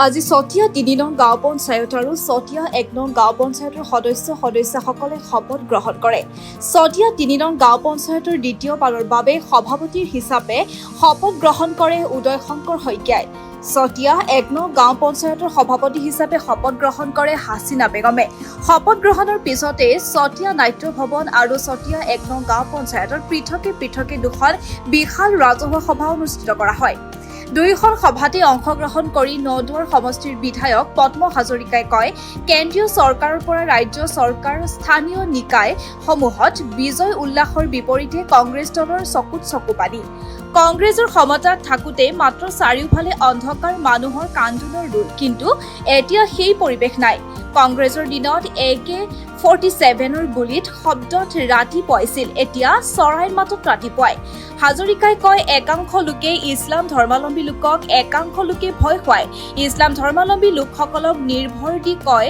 আজি চতিয়া ৩ নং গাঁও পঞ্চায়ত আৰু চতিয়া ১ নং গাঁও পঞ্চায়তৰ সদস্যসকলে শপত গ্ৰহণ কৰে। চতিয়া ৩ নং গাঁও পঞ্চায়তৰ দ্বিতীয়বাৰৰ বাবে সভাপতি হিচাপে শপত গ্ৰহণ কৰে উদয় শংকৰ শইকীয়াই। চতিয়া ১ নং গাঁও পঞ্চায়তৰ সভাপতি হিচাপে শপত গ্ৰহণ কৰে হাছিনা বেগমে। শপত গ্ৰহণৰ পিছতে চতিয়া নাট্য ভৱন আৰু চতিয়া ১ নং গাঁও পঞ্চায়তৰ পৃথকে দুখন বিশাল ৰাজহুৱা সভা অনুষ্ঠিত কৰা হয়। দুয়োখন সভাতে অংশগ্ৰহণ কৰি নদুৱাৰ সমষ্টিৰ বিধায়ক পদ্ম হাজৰিকাই কয়, কেন্দ্ৰীয় চৰকাৰৰ পৰা ৰাজ্য চৰকাৰ স্থানীয় নিকায় সমূহত বিজয় উল্লাসৰ বিপৰীতে কংগ্ৰেছ দলৰ চকুত চকু পানী। কংগ্ৰেছৰ ক্ষমতাত থাকোঁতে মাত্ৰ চাৰিওফালে অন্ধকাৰ মানুহৰ কান্দোনৰ ৰোল, কিন্তু এতিয়া সেই পৰিৱেশ নাই। কংগ্ৰেছৰ দিনত AK-47ৰ গুলীত শব্দত ৰাতি পুৱাইছিল, এতিয়া চৰাইৰ মাতত ৰাতিপুৱাই। হাজৰিকাই কয়, একাংশ লোকে ইছলাম ধৰ্মাৱলম্বী লোকক একাংশ লোকে ভয় খুৱায়। ইছলাম ধৰ্মাৱলম্বী লোকসকলক নিৰ্ভৰ দি কয়,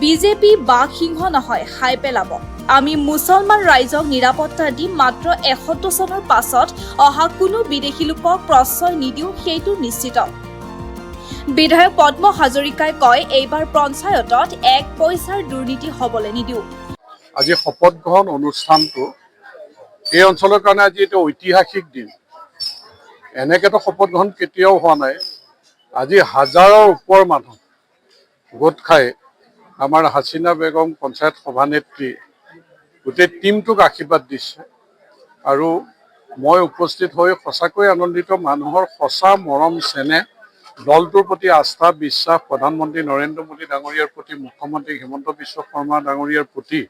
বিজেপি বাঘ সিংহ নহয়, খাই পেলাব। আমি মুছলমান ৰাইজক নিৰাপত্তা দি মাত্ৰ ৭১ চনৰ পাছত অহা কোনো বিদেশী লোকক প্ৰশ্ৰয় নিদিওঁ, সেইটো নিশ্চিত। বিধায়ক পদ্ম হাজৰিকাই কয়, এইবাৰ পঞ্চায়তত এক পইচাৰ দুৰ্নীতি হ'বলৈ নিদিওঁ। আজি শপত গ্ৰহণ অনুষ্ঠানটো এই অঞ্চলৰ কাৰণে আজি এটা ঐতিহাসিক দিন। এনেকেতো শপত গ্ৰহণ কেতিয়াও হোৱা নাই। আজি হাজাৰৰ ওপৰ মানুহ গোট খাই আমাৰ হাছিনা বেগম পঞ্চায়ত সভানেত্ৰী গোটেই টীমটোক আশীৰ্বাদ দিছে আৰু মই উপস্থিত হৈ সঁচাকৈ আনন্দিত। মানুহৰ সঁচা মৰম চেনেহ, দলটোৰ প্ৰতি আস্থা বিশ্বাস, প্ৰধানমন্ত্ৰী নৰেন্দ্ৰ মোদী ডাঙৰীয়াৰ প্ৰতি, মুখ্যমন্ত্ৰী হিমন্ত বিশ্ব শৰ্মা ডাঙৰীয়াৰ প্ৰতি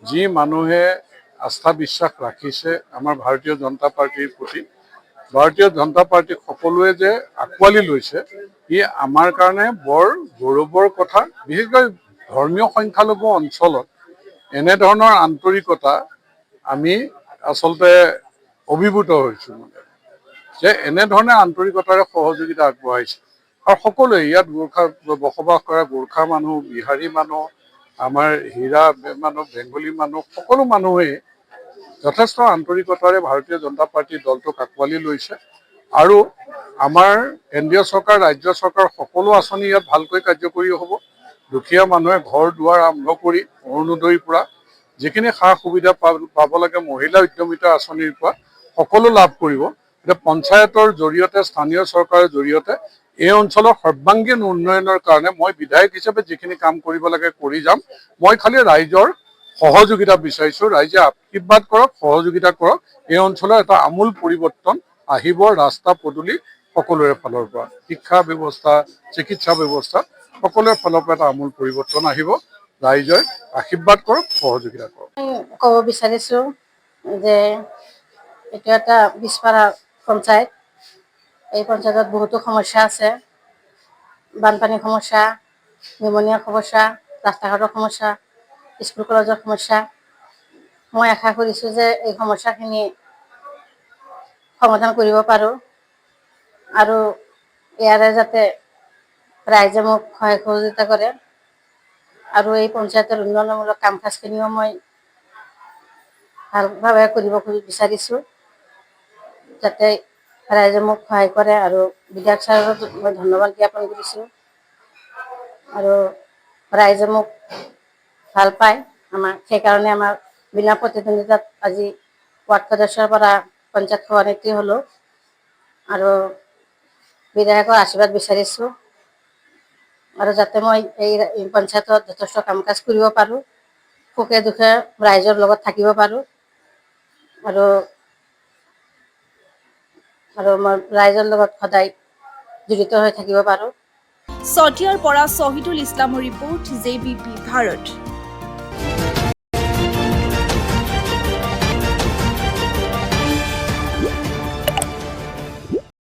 যি মানুহে আস্থা বিশ্বাস ৰাখিছে আমাৰ ভাৰতীয় জনতা পাৰ্টীৰ প্ৰতি, ভাৰতীয় জনতা পাৰ্টীক সকলোৱে যে আঁকোৱালি লৈছে, ই আমাৰ কাৰণে বৰ গৌৰৱৰ কথা। বিশেষকৈ ধৰ্মীয় সংখ্যালঘু অঞ্চলত এনেধৰণৰ আন্তৰিকতা আমি আচলতে অভিভূত হৈছোঁ, মানে যে এনেধৰণে আন্তৰিকতাৰে সহযোগিতা আগবঢ়াইছে। আৰু সকলোৱে ইয়াত বসবাস কৰা গোৰ্খা মানুহ, বিহাৰী মানুহ, আমাৰ হীৰা মানুহ, বেংগলী মানুহ, সকলো মানুহেই যথেষ্ট আন্তৰিকতাৰে ভাৰতীয় জনতা পাৰ্টীৰ দলটোক আঁকোৱালি লৈছে আৰু আমাৰ কেন্দ্ৰীয় চৰকাৰ, ৰাজ্য চৰকাৰ সকলো আঁচনি ইয়াত ভালকৈ কাৰ্যকৰী হ'ব। দুখীয়া মানুহে ঘৰ দুৱাৰ আৰম্ভ কৰি অৰুণোদয়ৰ পৰা যিখিনি সা সুবিধা পাব লাগে, মহিলা উদ্যমিতা আঁচনিৰ পৰা সকলো লাভ কৰিব। এতিয়া পঞ্চায়তৰ জৰিয়তে, স্থানীয় চৰকাৰৰ জৰিয়তে এই অঞ্চলৰ সৰ্বাংগীন উন্নয়নৰ কাৰণে মই বিধায়ক হিচাপে যিখিনি কাম কৰিব লাগে কৰি যাম। মই খালি ৰাইজৰ সহযোগিতা বিচাৰিছোঁ, ৰাইজে আশীৰ্বাদ কৰক, সহযোগিতা কৰক। এই অঞ্চলৰ এটা আমূল পৰিৱৰ্তন আহিব, ৰাস্তা পদূলি সকলোৰে ফালৰ পৰা, শিক্ষা ব্যৱস্থা, চিকিৎসা ব্যৱস্থা সকলোৰে ফালৰ পৰা এটা আমূল পৰিৱৰ্তন আহিব। ৰাইজে আশীৰ্বাদ কৰক, সহযোগিতা কৰক। ক'ব বিচাৰিছোঁ যে এইটো এটা পিছপৰা পঞ্চায়ত। এই পঞ্চায়তত বহুতো সমস্যা আছে, বানপানীৰ সমস্যা, নিমনীয়াৰ সমস্যা, ৰাস্তা ঘাটৰ সমস্যা, স্কুল কলেজৰ সমস্যা। মই আশা কৰিছোঁ যে এই সমস্যাখিনি সমাধান কৰিব পাৰোঁ আৰু ইয়াৰে যাতে ৰাইজে মোক সহায় সহযোগিতা কৰে আৰু এই পঞ্চায়তৰ উন্নয়নমূলক কাম কাজখিনিও মই ভালভাৱে কৰিব বিচাৰিছোঁ, যাতে ৰাইজে মোক সহায় কৰে। আৰু বিধায়ক ছাৰক মই ধন্যবাদ জ্ঞাপন কৰিছোঁ আৰু ৰাইজে মোক ভাল পায় সেইকাৰণে আমাৰ বিনা প্ৰতিদ্বন্দ্বিতাত আজি ৱাৰ্ড সদস্যৰ পৰা পঞ্চায়ত সভানেত্ৰী হ'লোঁ আৰু বিধায়কৰ আশীৰ্বাদ বিচাৰিছোঁ আৰু যাতে মই এই পঞ্চায়তত যথেষ্ট কাম কাজ কৰিব পাৰোঁ, সুখে দুখে ৰাইজৰ লগত থাকিব পাৰোঁ আৰু মই ৰাইজৰ লগত সদায় জড়িত হৈ থাকিব পাৰোঁ। চতিয়াৰ পৰা শ্বহীদুল ইছলামৰ ৰিপৰ্ট, JBP ভাৰত।